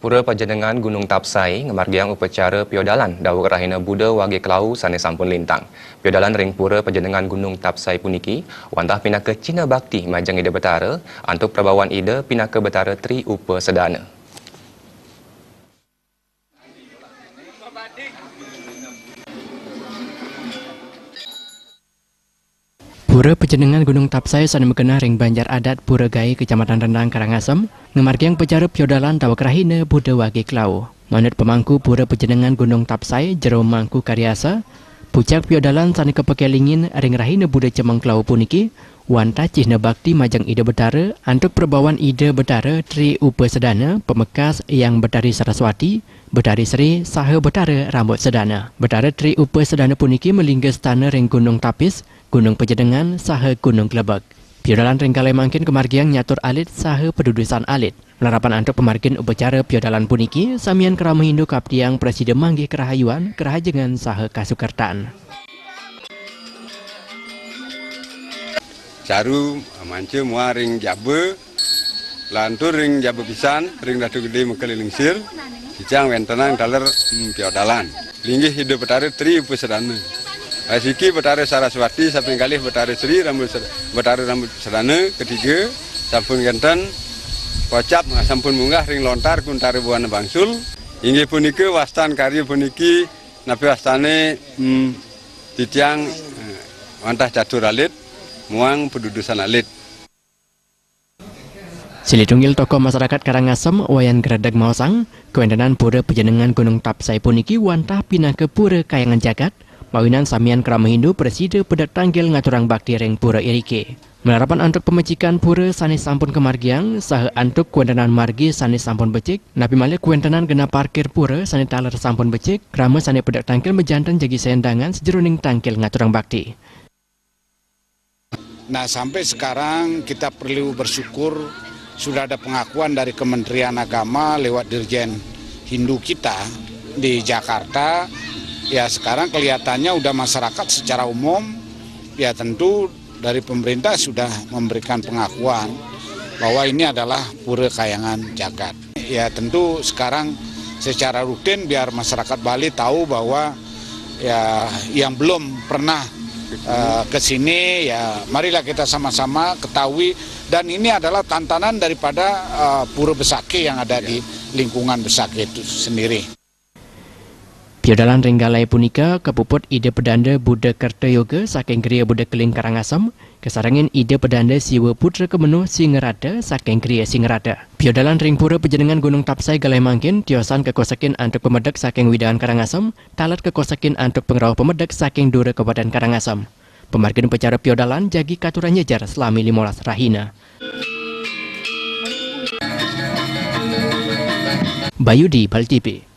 Pura Panjenengan Gunung Tapsai ngamargiang upacara piodalan Dawur Rahina Buddha Wage Kelau sane sampun lintang. Piodalan ring Pura Panjenengan Gunung Tapsai puniki wantah pinaka Cina Bakti majang ida betara antuk perbawan ida pinaka betara Tri Upa Sedana. Pura Panjenengan Gunung Tapsai sana mengenal ring banjar adat Pura Gai Kecamatan Rendang Karangasem ngamargiang pecara piodalan Dawur Rahina Buddha Wage Kelau. Manut pemangku Pura Panjenengan Gunung Tapsai Jero Mangku Karyasa, pucak piodalan sana kepekelingin ring Rahina Buddha Cemang Kelau puniki wanta cihna bakti majang ida betara antuk perbawan ida betara Tri Upa Sedana pemekas yang Betari Saraswati, Betari Sri saha betara Rambut Sedana. Betara Tri Upa Sedana puniki melinggas tanah ring Gunung Tapis, Gunung Panjenengan saha Gunung Kelebak. Piodalan ring kalai mangkin kemargiang nyatur alit saha pedudusan alit. Melarapan antuk pemargin upacara piodalan puniki samian kerama Hindu kaptiang Presiden Manggih Kerahayuan, Kerahajengan saha Kasukertaan. Caru mancu mua ring jaba, lantur ring jaba pisan, ring datu gede mekeliling sir, cicang wentenang daler piodalan. Linggih hidup betara Tri Upa Sedana. Asiki betara Saraswati, samping kali betara Sri, betara Rambut Sedana, ketiga, sampun genten, kocap, sampun munggah ring lontar, kuntara buana bangsul. Inggih punika wastan karya puniki, napi wastane titiang wantah catur alit, muang pedudusan alit. Silitungil tokoh masyarakat Karangasem Wayan Geradag Maosang, kewendanan Pura Panjenengan Gunung Tapsai puniki wantah pinah ke Pura Kayangan Jagat, mawinan samian kerama Hindu Presiden pedak tanggil ngaturang bakti ring Pura Irike. Melarapan antuk pemecikan Pura sanes sampun kemargiang, saha antuk kewendanan margi sanes sampun becik, napi malih kewendanan gena parkir Pura sanes taler sampun becik, kerama sanes pedak tanggil mejantan jagi sendangan sejeruning tangkil ngaturang bakti. Nah, sampai sekarang kita perlu bersyukur sudah ada pengakuan dari Kementerian Agama lewat Dirjen Hindu kita di Jakarta. Ya sekarang kelihatannya udah masyarakat secara umum, ya tentu dari pemerintah sudah memberikan pengakuan bahwa ini adalah Pura Kayangan Jagat. Ya tentu sekarang secara rutin biar masyarakat Bali tahu bahwa ya yang belum pernah ke sini ya marilah kita sama-sama ketahui, dan ini adalah tantangan daripada Pura Besaki yang ada di lingkungan Besaki itu sendiri. Piodalan ringgalai punika kepuput ide pedanda Buddha Kerta Yoga saking Kriya Buddha Keling Karangasem, kesarangin ide pedanda Siwa Putra Kemenuh Singerada saking Kriya Singerada. Piodalan ring Pura Panjenengan Gunung Tapsai galai mangkin tiosan kekosakin antuk pemedek saking Widangan Karangasem, talat kekosakin antuk pengerawah pemedek saking Dura Kabupaten Karangasem. Pemargin pecara piodalan jagi katuran nyejar selami 15 rahina. Bayudi Bal TV.